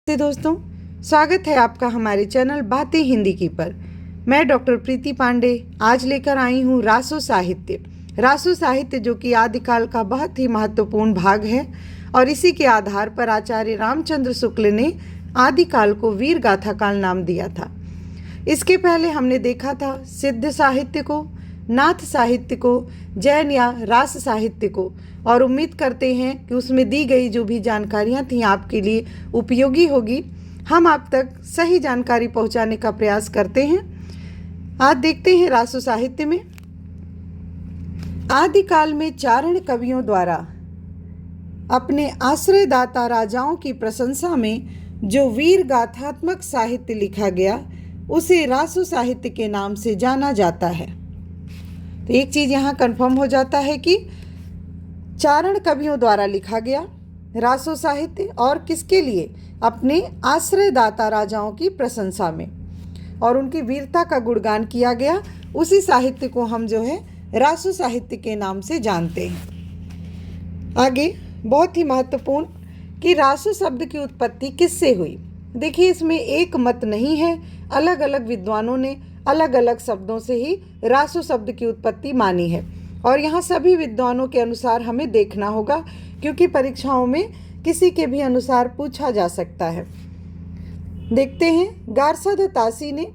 दोस्तों, स्वागत है आपका हमारे चैनल बातें हिंदी की पर। मैं डॉक्टर प्रीति पांडे आज लेकर आई हूँ रासो साहित्य। रासो साहित्य जो कि आदिकाल का बहुत ही महत्वपूर्ण भाग है और इसी के आधार पर आचार्य रामचंद्र शुक्ल ने आदिकाल को वीर गाथा काल नाम दिया था। इसके पहले हमने देखा था सिद्ध साहित्य को, नाथ साहित्य को, जैन या रास साहित्य को, और उम्मीद करते हैं कि उसमें दी गई जो भी जानकारियां थीं आपके लिए उपयोगी होगी। हम आप तक सही जानकारी पहुंचाने का प्रयास करते हैं। आज देखते हैं रासो साहित्य में। आदिकाल में चारण कवियों द्वारा अपने आश्रयदाता राजाओं की प्रशंसा में जो वीर गाथात्मक साहित्य लिखा गया उसे रासो साहित्य के नाम से जाना जाता है। तो एक चीज़ यहाँ कंफर्म हो जाता है कि चारण कवियों द्वारा लिखा गया रासो साहित्य, और किसके लिए? अपने आश्रयदाता राजाओं की प्रशंसा में और उनकी वीरता का गुणगान किया गया। उसी साहित्य को हम जो है रासो साहित्य के नाम से जानते हैं। आगे बहुत ही महत्वपूर्ण कि रासो शब्द की उत्पत्ति किससे हुई। देखिए, इसमें एक मत नहीं है, अलग अलग विद्वानों ने अलग अलग शब्दों से ही रासो शब्द की उत्पत्ति मानी है और यहाँ सभी विद्वानों के अनुसार हमें देखना होगा, क्योंकि परीक्षाओं में किसी के भी अनुसार पूछा जा सकता है। देखते हैं, गारसद तासी ने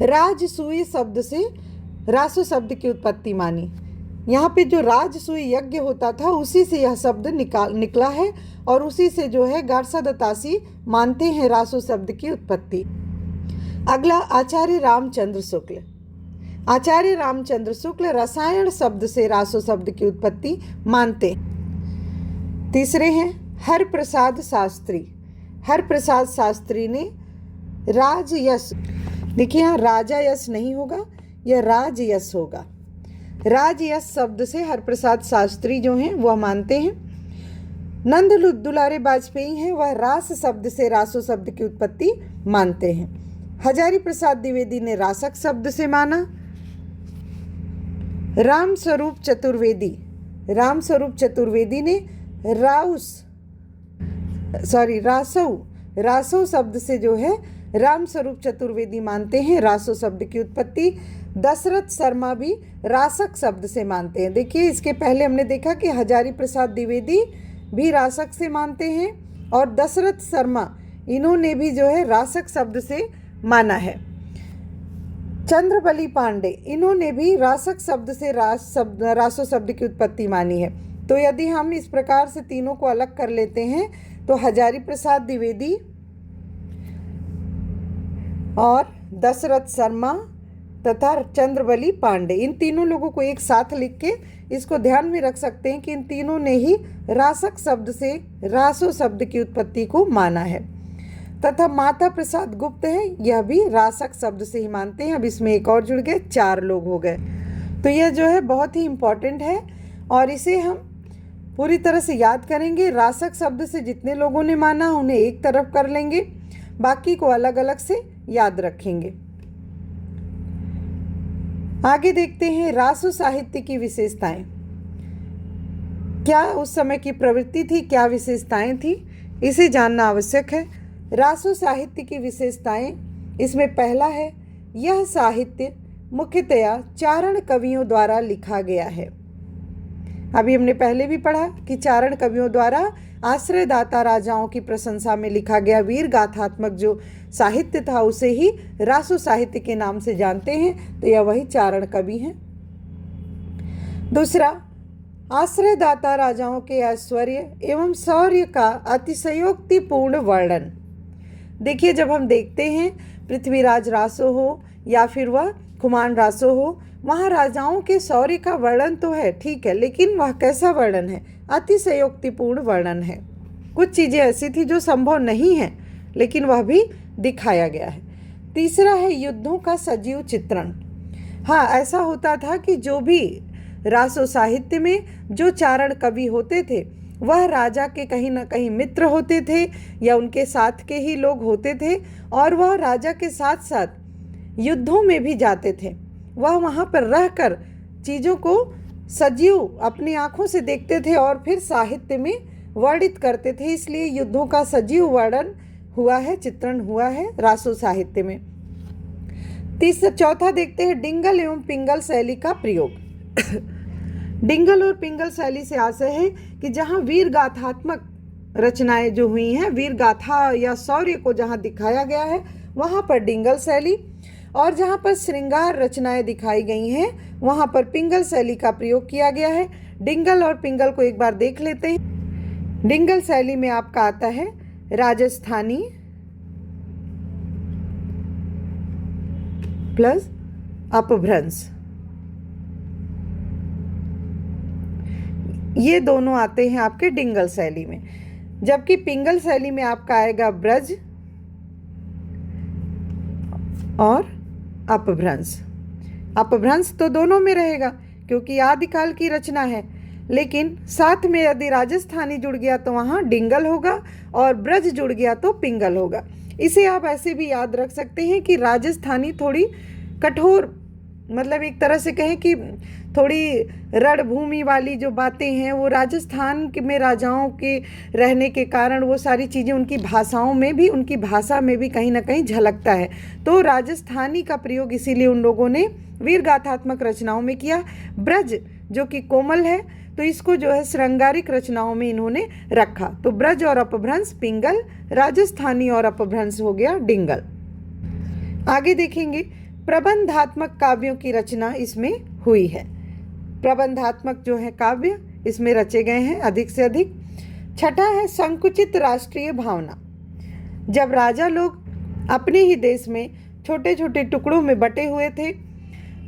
राजसूय शब्द से रासो शब्द की उत्पत्ति मानी। यहाँ पे जो राजसूय यज्ञ होता था उसी से यह शब्द निकला है और उसी से जो है गारसद तासी मानते हैं रासो शब्द की उत्पत्ति। अगला, आचार्य रामचंद्र शुक्ल। आचार्य रामचंद्र शुक्ल रसायन शब्द से रासो शब्द की उत्पत्ति मानते। तीसरे हैं हरप्रसाद शास्त्री। हरप्रसाद शास्त्री ने राजयश, देखिए यहाँ राजा यश नहीं होगा, यह राजयश होगा। राजयश शब्द से हरप्रसाद शास्त्री जो हैं वह मानते हैं। नंद दुलारे वाजपेयी हैं, वह रास शब्द से रासो शब्द की उत्पत्ति मानते हैं। हजारी प्रसाद द्विवेदी ने रासक शब्द से माना। रामस्वरूप चतुर्वेदी ने रासो शब्द से जो है रामस्वरूप चतुर्वेदी मानते हैं रासो शब्द की उत्पत्ति। दशरथ शर्मा भी रासक शब्द से मानते हैं। देखिए, इसके पहले हमने देखा कि हजारी प्रसाद द्विवेदी भी रासक से मानते हैं और दशरथ शर्मा इन्होंने भी जो है रासक शब्द से माना है। चंद्रबली पांडे इन्होंने भी रासक शब्द से रासो शब्द की उत्पत्ति मानी है। तो यदि हम इस प्रकार से तीनों को अलग कर लेते हैं तो हजारी प्रसाद द्विवेदी और दशरथ शर्मा तथा चंद्रबली पांडे, इन तीनों लोगों को एक साथ लिख के इसको ध्यान में रख सकते हैं कि इन तीनों ने ही रासक शब्द से रासो शब्द की उत्पत्ति को माना है। तथा माता प्रसाद गुप्त है, यह भी रासक शब्द से ही मानते हैं। अब इसमें एक और जुड़ गए, 4 लोग हो गए। तो यह जो है बहुत ही इम्पॉर्टेंट है और इसे हम पूरी तरह से याद करेंगे। रासक शब्द से जितने लोगों ने माना उन्हें एक तरफ कर लेंगे, बाकी को अलग अलग से याद रखेंगे। आगे देखते हैं रासो साहित्य की विशेषताएं। क्या उस समय की प्रवृत्ति थी, क्या विशेषताएं थी, इसे जानना आवश्यक है। रासो साहित्य की विशेषताएं, इसमें पहला है, यह साहित्य मुख्यतया चारण कवियों द्वारा लिखा गया है। अभी हमने पहले भी पढ़ा कि चारण कवियों द्वारा आश्रयदाता राजाओं की प्रशंसा में लिखा गया वीर गाथात्मक जो साहित्य था उसे ही रासो साहित्य के नाम से जानते हैं। तो यह वही चारण कवि हैं। दूसरा, आश्रयदाता राजाओं के ऐश्वर्य एवं शौर्य का अतिशयोक्तिपूर्ण वर्णन। देखिए, जब हम देखते हैं पृथ्वीराज रासो हो या फिर वह खुमान रासो हो, वहाँ राजाओं के शौर्य का वर्णन तो है, ठीक है, लेकिन वह कैसा वर्णन है? अतिशयोक्तिपूर्ण वर्णन है। कुछ चीज़ें ऐसी थी जो संभव नहीं है, लेकिन वह भी दिखाया गया है। तीसरा है युद्धों का सजीव चित्रण। हाँ, ऐसा होता था कि जो भी रासो साहित्य में जो चारण कवि होते थे वह राजा के कहीं ना कहीं मित्र होते थे या उनके साथ के ही लोग होते थे और वह राजा के साथ साथ युद्धों में भी जाते थे। वह वहाँ पर रहकर चीज़ों को सजीव अपनी आँखों से देखते थे और फिर साहित्य में वर्णित करते थे, इसलिए युद्धों का सजीव वर्णन हुआ है, चित्रण हुआ है रासो साहित्य में। चौथा देखते हैं डिंगल एवं पिंगल शैली का प्रयोग। डिंगल और पिंगल शैली से आशय है कि जहाँ वीर गाथात्मक रचनाएं जो हुई हैं, वीर गाथा या शौर्य को जहाँ दिखाया गया है वहाँ पर डिंगल शैली, और जहाँ पर श्रृंगार रचनाएं दिखाई गई हैं वहाँ पर पिंगल शैली का प्रयोग किया गया है। डिंगल और पिंगल को एक बार देख लेते हैं। डिंगल शैली में आपका आता है राजस्थानी प्लस अपभ्रंश, ये दोनों आते हैं आपके डिंगल शैली में, जबकि पिंगल शैली में आपका आएगा ब्रज और अपभ्रंश। अपभ्रंश तो दोनों में रहेगा क्योंकि आदिकाल की रचना है, लेकिन साथ में यदि राजस्थानी जुड़ गया तो वहाँ डिंगल होगा और ब्रज जुड़ गया तो पिंगल होगा। इसे आप ऐसे भी याद रख सकते हैं कि राजस्थानी थोड़ी कठोर, मतलब एक तरह से कहें कि थोड़ी रणभूमि वाली जो बातें हैं वो राजस्थान में राजाओं के रहने के कारण वो सारी चीज़ें उनकी भाषाओं में भी, उनकी भाषा में भी कहीं ना कहीं झलकता है। तो राजस्थानी का प्रयोग इसीलिए उन लोगों ने वीर गाथात्मक रचनाओं में किया। ब्रज जो कि कोमल है तो इसको जो है श्रृंगारिक रचनाओं में इन्होंने रखा। तो ब्रज और अपभ्रंश पिंगल, राजस्थानी और अपभ्रंश हो गया डिंगल। आगे देखेंगे प्रबंधात्मक काव्यों की रचना इसमें हुई है। प्रबंधात्मक जो है काव्य इसमें रचे गए हैं अधिक से अधिक। छठा है संकुचित राष्ट्रीय भावना। जब राजा लोग अपने ही देश में छोटे छोटे टुकड़ों में बटे हुए थे,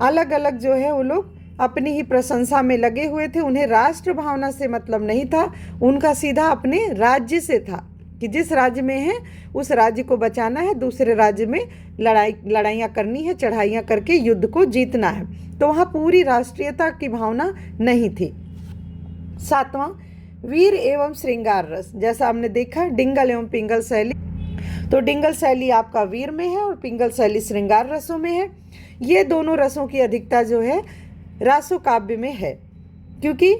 अलग अलग जो है वो लोग अपनी ही प्रशंसा में लगे हुए थे, उन्हें राष्ट्र भावना से मतलब नहीं था, उनका सीधा अपने राज्य से था कि जिस राज्य में है उस राज्य को बचाना है, दूसरे राज्य में लड़ाइयाँ करनी है, चढ़ाइयाँ करके युद्ध को जीतना है। तो वहाँ पूरी राष्ट्रीयता की भावना नहीं थी। सातवां वीर एवं श्रृंगार रस। जैसा हमने देखा डिंगल एवं पिंगल शैली, तो डिंगल शैली आपका वीर में है और पिंगल शैली श्रृंगार रसों में है। ये दोनों रसों की अधिकता जो है रासो काव्य में है, क्योंकि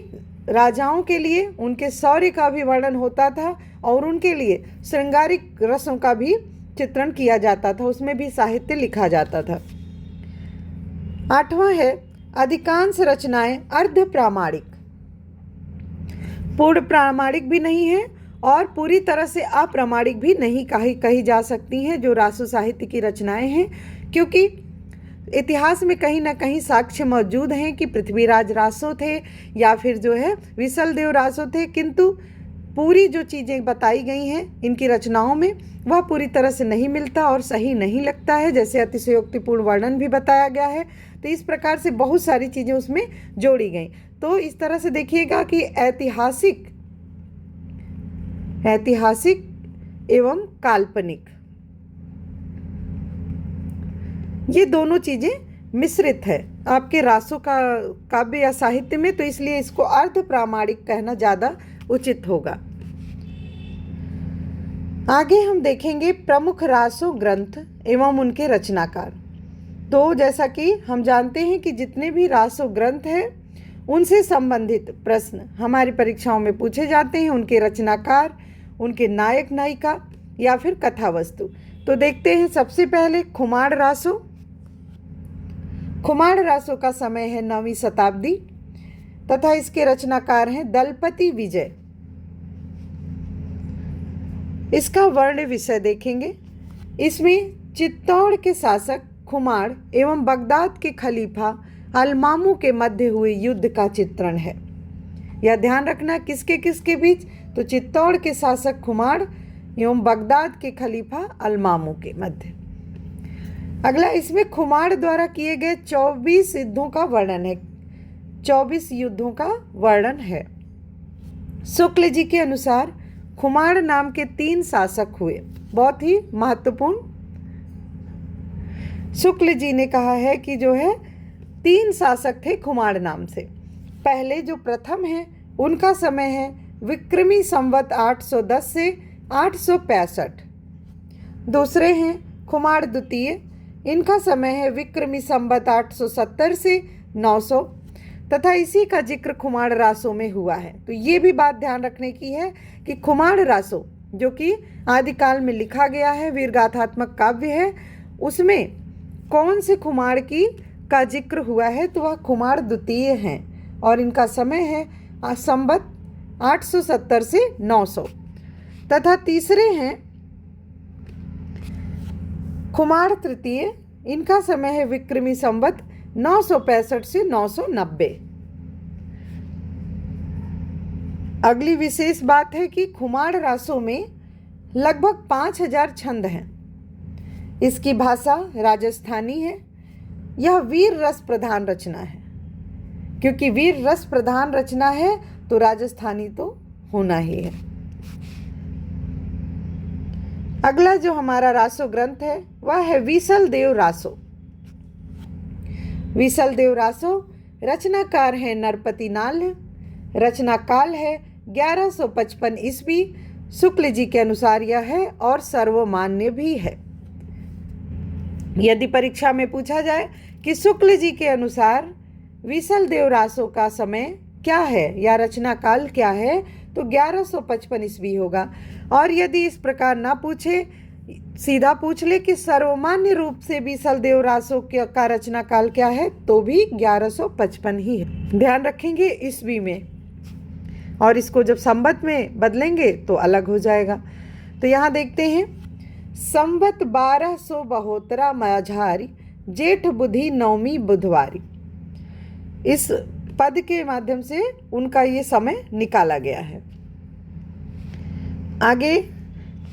राजाओं के लिए उनके शौर्य का भी वर्णन होता था और उनके लिए श्रृंगारिक रसों का भी चित्रण किया जाता था, उसमें भी साहित्य लिखा जाता था। आठवां है अधिकांश रचनाएं अर्ध प्रामाणिक। पूर्ण प्रामाणिक भी नहीं है और पूरी तरह से अप्रामाणिक भी नहीं कही जा सकती हैं जो रासो साहित्य की रचनाएं हैं, क्योंकि इतिहास में कहीं ना कहीं साक्ष्य मौजूद हैं कि पृथ्वीराज रासो थे या फिर जो है विशलदेव रासो थे, किंतु पूरी जो चीज़ें बताई गई हैं इनकी रचनाओं में वह पूरी तरह से नहीं मिलता और सही नहीं लगता है। जैसे अतिशयोक्तिपूर्ण वर्णन भी बताया गया है, तो इस प्रकार से बहुत सारी चीज़ें उसमें जोड़ी गई। तो इस तरह से देखिएगा कि ऐतिहासिक एवं काल्पनिक ये दोनों चीज़ें मिश्रित है आपके रासो का काव्य या साहित्य में, तो इसलिए इसको अर्ध प्रामाणिक कहना ज़्यादा उचित होगा। आगे हम देखेंगे प्रमुख रासो ग्रंथ एवं उनके रचनाकार। तो जैसा कि हम जानते हैं कि जितने भी रासो ग्रंथ हैं उनसे संबंधित प्रश्न हमारी परीक्षाओं में पूछे जाते हैं, उनके रचनाकार, उनके नायक नायिका या फिर कथा वस्तु। तो देखते हैं सबसे पहले खुमाड़ रासो। खुमाड़ रासो का समय है 9वीं शताब्दी तथा इसके रचनाकार हैं दलपति विजय। इसका वर्ण विषय देखेंगे। इसमें चित्तौड़ के शासक खुमाड़ एवं बगदाद के खलीफा अलमामू के मध्य हुए युद्ध का चित्रण है। यह ध्यान रखना किसके किसके बीच, तो चित्तौड़ के शासक खुमाड़ एवं बगदाद के खलीफा अलमामू के मध्य। अगला, इसमें खुमाड़ द्वारा किए गए 24 युद्धों का वर्णन है। 24 युद्धों का वर्णन है। शुक्ल जी के अनुसार खुमाड़ नाम के 3 शासक हुए, बहुत ही महत्वपूर्ण। शुक्ल जी ने कहा है कि जो है 3 शासक थे खुमाड़ नाम से। पहले जो प्रथम है उनका समय है विक्रमी संवत 810 से 865। दूसरे हैं खुमाड़ द्वितीय, इनका समय है विक्रमी संवत 870 से 900। तथा इसी का जिक्र खुमाड़ रासों में हुआ है। तो ये भी बात ध्यान रखने की है कि खुमाड़ रासों जो कि आदिकाल में लिखा गया है, वीरगाथात्मक काव्य है, उसमें कौन से खुमाड़ की का जिक्र हुआ है, तो वह खुमाड़ द्वितीय हैं और इनका समय है संवत 870 से 900। तथा तीसरे हैं खुमाड़ तृतीय, इनका समय है विक्रमी संवत 965 से 990। अगली विशेष बात है कि खुमाड़ रासों में लगभग 5000 छंद हैं। इसकी भाषा राजस्थानी है। यह वीर रस प्रधान रचना है। क्योंकि वीर रस प्रधान रचना है तो राजस्थानी तो होना ही है। अगला जो हमारा रासो ग्रंथ है वह है वीसल देव रासो। वीसल देव रासो रचनाकार है नरपति नाल, रचना काल है 1155 ईस्वी, शुक्ल जी के अनुसार यह है और सर्वमान्य भी है। यदि परीक्षा में पूछा जाए कि शुक्ल जी के अनुसार वीसल देव रासो का समय क्या है या रचना काल क्या है, तो 1155 ईस्वी होगा। और यदि इस प्रकार ना पूछे, सीधा पूछ ले कि सर्वमान्य रूप से वीसल देव रासो का रचना काल क्या है, तो भी 1155 ही है। ध्यान रखेंगे ईस्वी में, और इसको जब संवत में बदलेंगे तो अलग हो जाएगा। तो यहाँ देखते हैं संवत 1272 माझारी, जेठ बुधि नवमी बुधवारी। इस पद के माध्यम से उनका ये समय निकाला गया है। आगे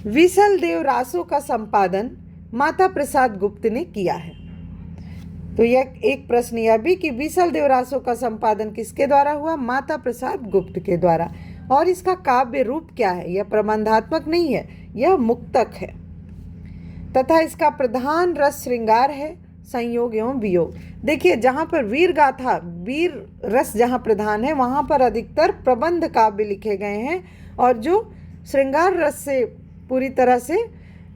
वीसल देव रासो का संपादन माता प्रसाद गुप्त ने किया है। तो यह एक प्रश्न यह भी कि वीसल देव रासो का संपादन किसके द्वारा हुआ? माता प्रसाद गुप्त के द्वारा। और इसका काव्य रूप क्या है? यह प्रबंधात्मक नहीं है, यह मुक्तक है। तथा इसका प्रधान रस श्रृंगार है, संयोग एवं वियोग। देखिए, जहाँ पर वीर गाथा, वीर रस जहाँ प्रधान है, वहाँ पर अधिकतर प्रबंध काव्य लिखे गए हैं, और जो श्रृंगार रस से पूरी तरह से,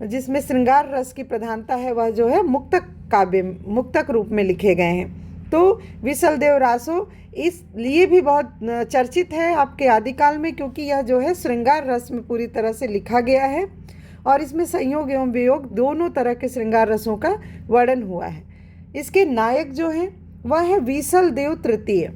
जिसमें श्रृंगार रस की प्रधानता है, वह जो है मुक्तक काव्य, मुक्तक रूप में लिखे गए हैं। तो वीसल देव रासो इसलिए भी बहुत चर्चित है आपके आदिकाल में, क्योंकि यह जो है श्रृंगार रस में पूरी तरह से लिखा गया है, और इसमें संयोग एवं वियोग दोनों तरह के श्रृंगार रसों का वर्णन हुआ है। इसके नायक जो हैं वह है वीसल देव तृतीय।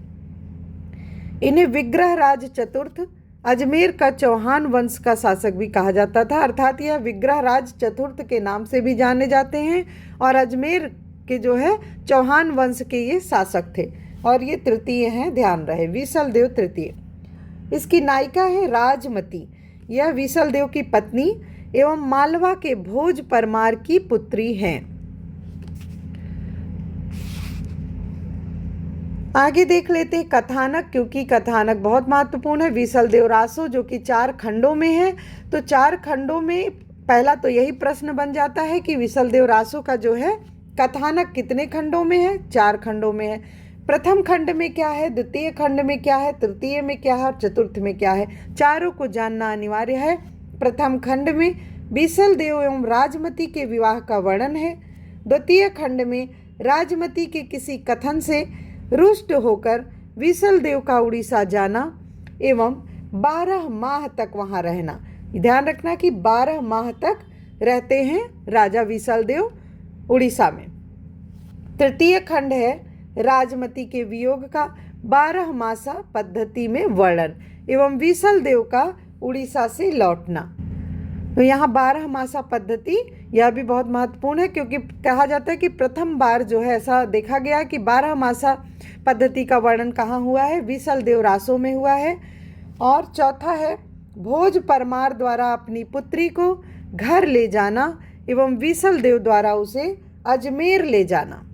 इन्हें विग्रह राज चतुर्थ, अजमेर का चौहान वंश का शासक भी कहा जाता था, अर्थात यह विग्रह राज चतुर्थ के नाम से भी जाने जाते हैं, और अजमेर के जो है चौहान वंश के ये शासक थे, और ये तृतीय हैं, ध्यान रहे, वीसल देव तृतीय। इसकी नायिका है राजमती। यह वीसल देव की पत्नी एवं मालवा के भोज परमार की पुत्री हैं। आगे देख लेते हैं कथानक, क्योंकि कथानक बहुत महत्वपूर्ण है। वीसल देव रासो जो कि 4 खंडों में है, तो 4 खंडों में पहला तो यही प्रश्न बन जाता है कि वीसल देव रासो का जो है कथानक कितने खंडों में है? 4 खंडों में है। प्रथम खंड में क्या है, द्वितीय खंड में क्या है, तृतीय में क्या है और चतुर्थ में क्या है, चारों को जानना अनिवार्य है। प्रथम खंड में वीसल देव एवं राजमती के विवाह का वर्णन है। द्वितीय खंड में राजमती के किसी कथन से रुष्ट होकर वीसल देव का उड़ीसा जाना एवं 12 माह तक वहाँ रहना। ध्यान रखना कि 12 माह तक रहते हैं राजा वीसल देव उड़ीसा में। तृतीय खंड है राजमती के वियोग का 12 मासा पद्धति में वर्णन एवं वीसल देव का उड़ीसा से लौटना। तो यहाँ 12 मासा पद्धति यह भी बहुत महत्वपूर्ण है, क्योंकि कहा जाता है कि प्रथम बार जो है ऐसा देखा गया कि 12 मासा पद्धति का वर्णन कहाँ हुआ है? वीसल देव रासो में हुआ है। और चौथा है भोज परमार द्वारा अपनी पुत्री को घर ले जाना एवं वीसल देव द्वारा उसे अजमेर ले जाना।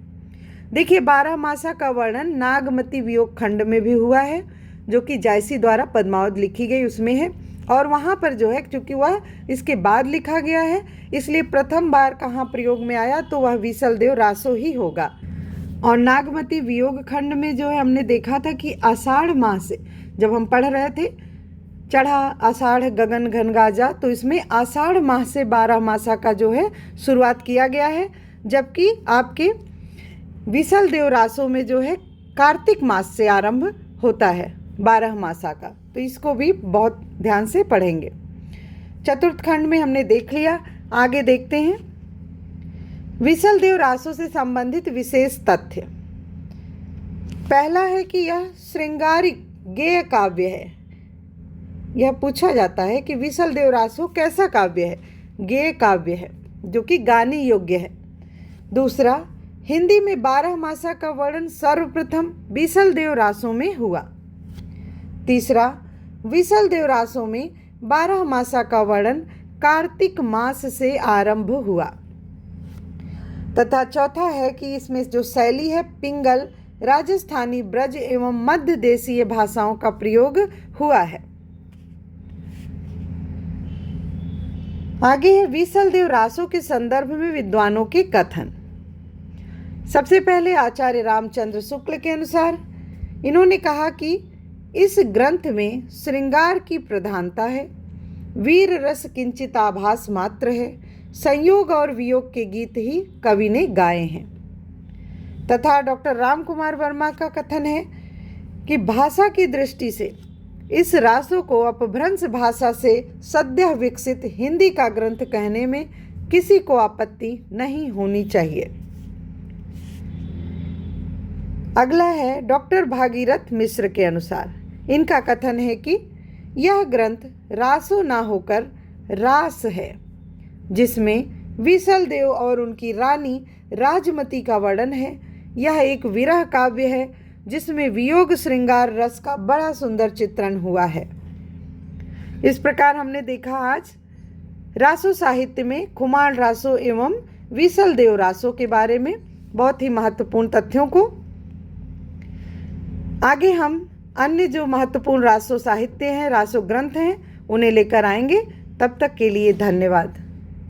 देखिए, 12 मासा का वर्णन नागमती वियोग खंड में भी हुआ है, जो कि जायसी द्वारा पद्मावत लिखी गई उसमें है, और वहाँ पर जो है क्योंकि वह इसके बाद लिखा गया है, इसलिए प्रथम बार कहाँ प्रयोग में आया तो वह वीसल देव रासो ही होगा। और नागमती वियोग खंड में जो है हमने देखा था कि आषाढ़ माह से, जब हम पढ़ रहे थे चढ़ा आषाढ़ गगन घन गाजा, तो इसमें आषाढ़ माह से 12 मासा का जो है शुरुआत किया गया है, जबकि आपके वीसल देव रासो में जो है कार्तिक मास से आरंभ होता है, 12 मासा का, तो इसको भी बहुत ध्यान से पढ़ेंगे। चतुर्थ खंड में हमने देख लिया, आगे देखते हैं। विसलदेव रासों से संबंधित विशेष तथ्य। पहला है कि यह श्रृंगारिक गेय काव्य है। यह पूछा जाता है कि विसलदेव रासो कैसा काव्य है? गेय काव्य है, जो कि गाने योग्य है। दूसरा, हिंदी में 12 मासा का वर्णन सर्वप्रथम विसलदेव रासों में हुआ। तीसरा, विसलदेव रासों में 12 मासा का वर्णन कार्तिक मास से आरंभ हुआ। तथा चौथा है कि इसमें जो शैली है, पिंगल, राजस्थानी, ब्रज एवं मध्य देशीय भाषाओं का प्रयोग हुआ है। आगे है विसलदेव रासों के संदर्भ में विद्वानों के कथन। सबसे पहले आचार्य रामचंद्र शुक्ल के अनुसार इन्होंने कहा कि इस ग्रंथ में श्रृंगार की प्रधानता है, वीर रस किंचित आभास मात्र है, संयोग और वियोग के गीत ही कवि ने गाए हैं। तथा डॉक्टर राम कुमार वर्मा का कथन है कि भाषा की दृष्टि से इस रासों को अपभ्रंश भाषा से सद्य विकसित हिंदी का ग्रंथ कहने में किसी को आपत्ति नहीं होनी चाहिए। अगला है डॉक्टर भागीरथ मिश्र के अनुसार, इनका कथन है कि यह ग्रंथ रासो ना होकर रास है, जिसमें विसलदेव और उनकी रानी राजमती का वर्णन है। यह एक विरह काव्य है जिसमें वियोग श्रृंगार रस का बड़ा सुंदर चित्रण हुआ है। इस प्रकार हमने देखा आज रासो साहित्य में खुमाण रासो एवं विसलदेव रासो के बारे में बहुत ही महत्वपूर्ण तथ्यों को। आगे हम अन्य जो महत्वपूर्ण रासो साहित्य हैं, रासो ग्रंथ हैं, उन्हें लेकर आएंगे। तब तक के लिए धन्यवाद।